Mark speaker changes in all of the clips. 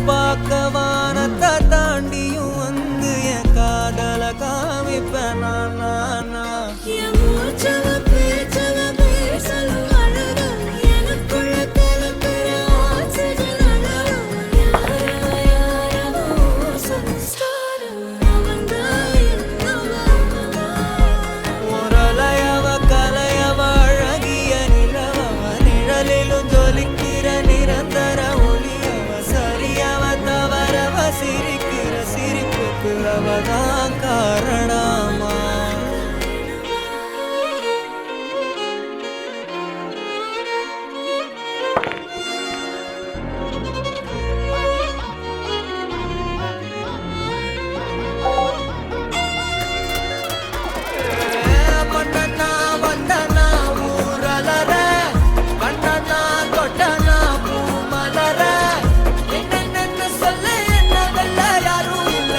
Speaker 1: பார்க்க வானத்தை தாண்டியும் வந்து என் காதல காமிப்பேன் நான் அவதான் காரணமா மன்னனா வந்தனா ஊரலர கண்ணனா தொட்டனா பூமலர என்னென்ன சொல்ல என்ன வெல்ல யாரும் இல்ல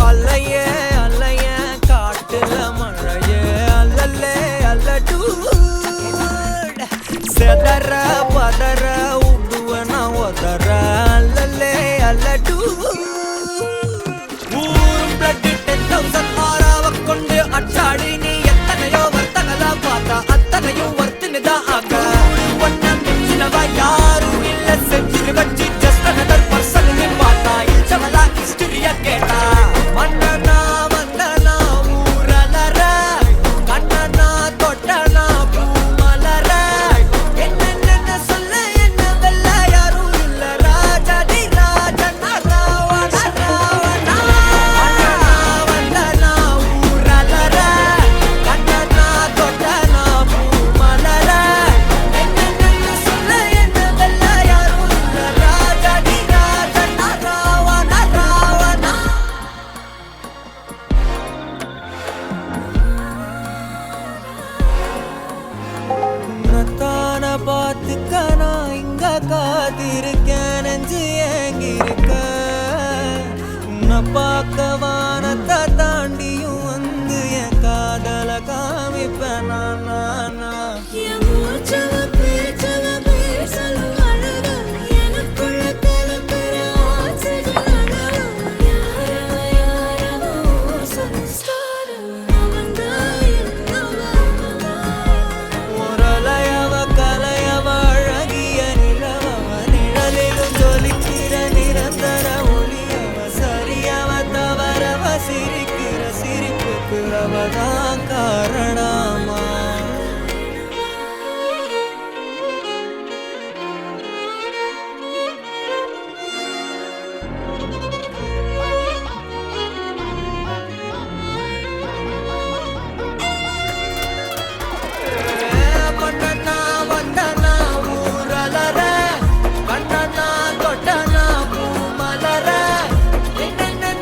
Speaker 1: அல்லையே அல்லையே காட்டுல மழையே அல்லல்லே அல்லடூ செதற பதற உடுவன ஒதற அல்லல்லே அல்லடூ ஊரும் பிளட் 10,000 ஆறாவ கொண்டு அச்சாடி நீ எத்தனையோ வர்த்தகலா பார்த்தா அத்தனையும் வர்த்தினுதான் ஆக ஒன்ன மிஞ்சினவ யாரும் இல்ல செஞ்சு வச்சு ஜஸ்ட் அனதர் பர்சன் பார்த்தா இச்சவலா ஹிஸ்டரிய கேட்டா மன்னனா வந்தனா ஊரலர கண்ணனா தொட்டனா பூமலர என்னென்ன சொல்ல என்ன வெல்ல யாரும் இல்ல ராஜாதி ராஜனா ராவண ராவணா மன்னனா வந்தனா ஊரலர கண்ணனா தொட்டனா பூமலர என்னென்ன சொல்ல என்ன வெல்ல யாரும் இல்ல ராஜாதி ராஜனா ராவண ராவணா உன்னத்தான பார்த்துக்க நான் இங்க காத்திருக்கேன் நெஞ்சு ஏங்கிருக்க உன்னை பார்க்க வானத்தை தாண்டியும் வந்து என் காதல காமிப்பேன் நான் ஒரலையவ கலையவ அழகிய நிலவவ நிழலிலும் ஜொலிக்கிற நிரந்தர ஒளியவ சரியவ தவறவ சிரிக்கிற சிரிப்புக்கு அவதான் காரணமா மன்னனா வந்தனா ஊரலர கண்ணனா தொட்டனா பூமலர என்னென்ன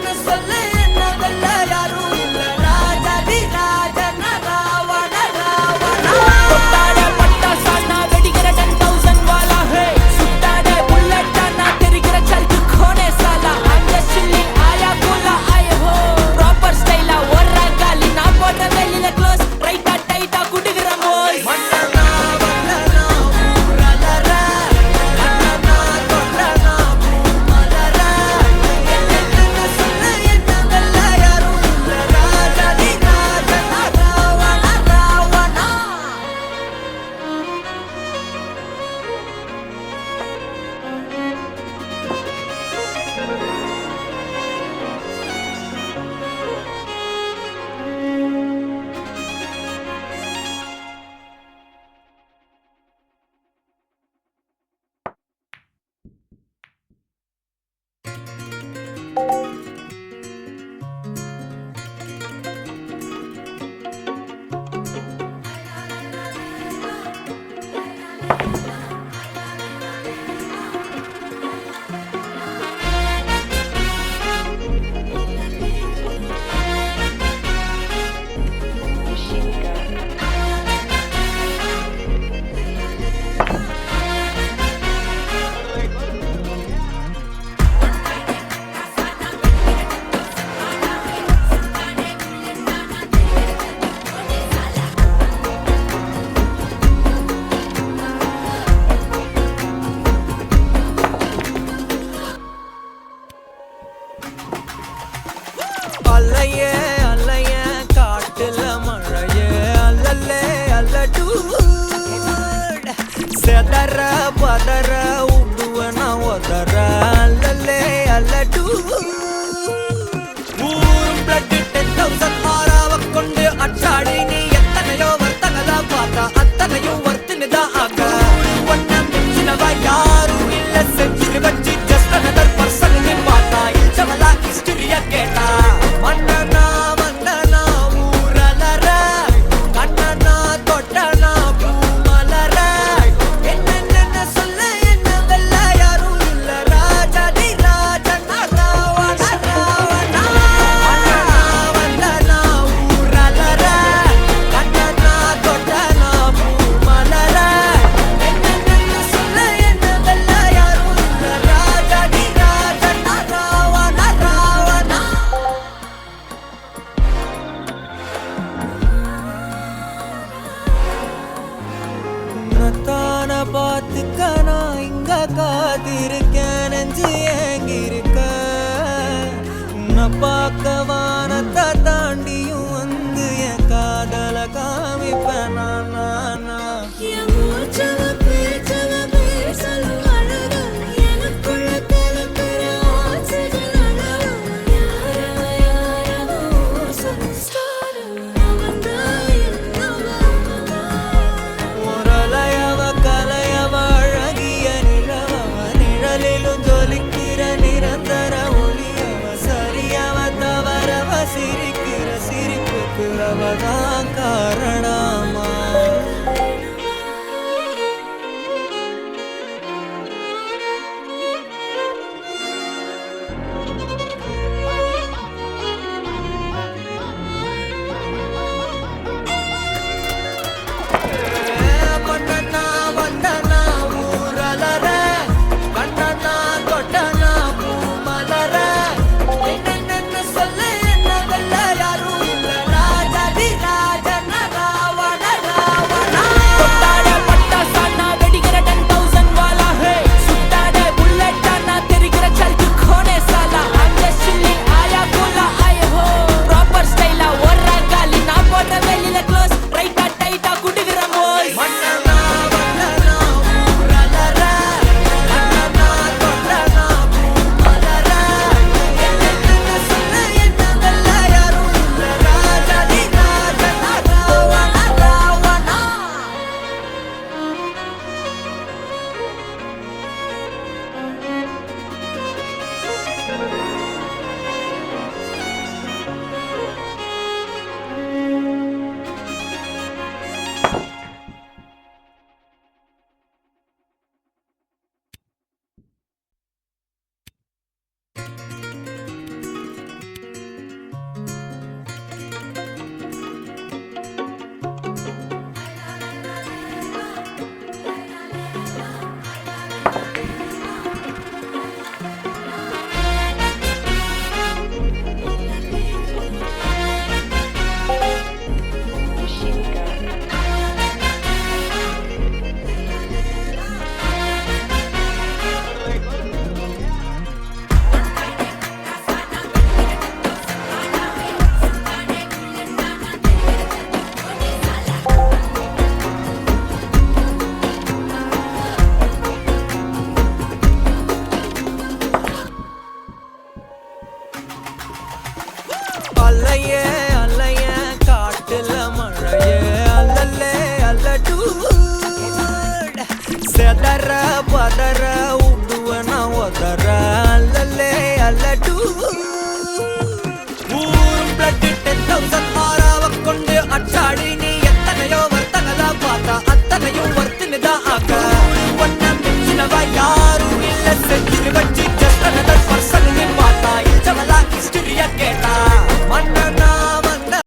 Speaker 1: பதற ஊட்டுவனா ஒதற அல்லலே அல்லடு ஊரும் பிளட் 10,000 ஆறாவ கொண்டு அச்சாடி நீ எத்தனையோ வர்த்தகதா பார்த்தா அத்தனையும் வர்த்தினுதான் ஆக ஒன்ன மிஞ்சினவ யாரும் இல்ல செஞ்சிரு வச்சு ஜஸ்ட் அனதர் பர்சன் பார்த்தா இல்ச்சவலா ஹிஸ்டரிய கேட்டா மன்னனா வந்தனா ஊரலர கண்ணனா தொட்டனா பூமலர என்ன சொல்ல என்ன வெல்ல யாரும் இல்ல ராஜாதி ராஜனா ராவண ராவணா மன்னனா வந்தனா ஊரலர கண்ணனா தொட்டனா பூமலர என்ன சொல்ல என்ன வெல்ல யாரும் இல்ல ராஜாதி ராஜனா ராவண ராவணா உன்னத்தான பார்த்துக்க நான் இங்க காத்திருக்கேன் நெஞ்சு ஏங்கிருக்க உன்னை பார்க்க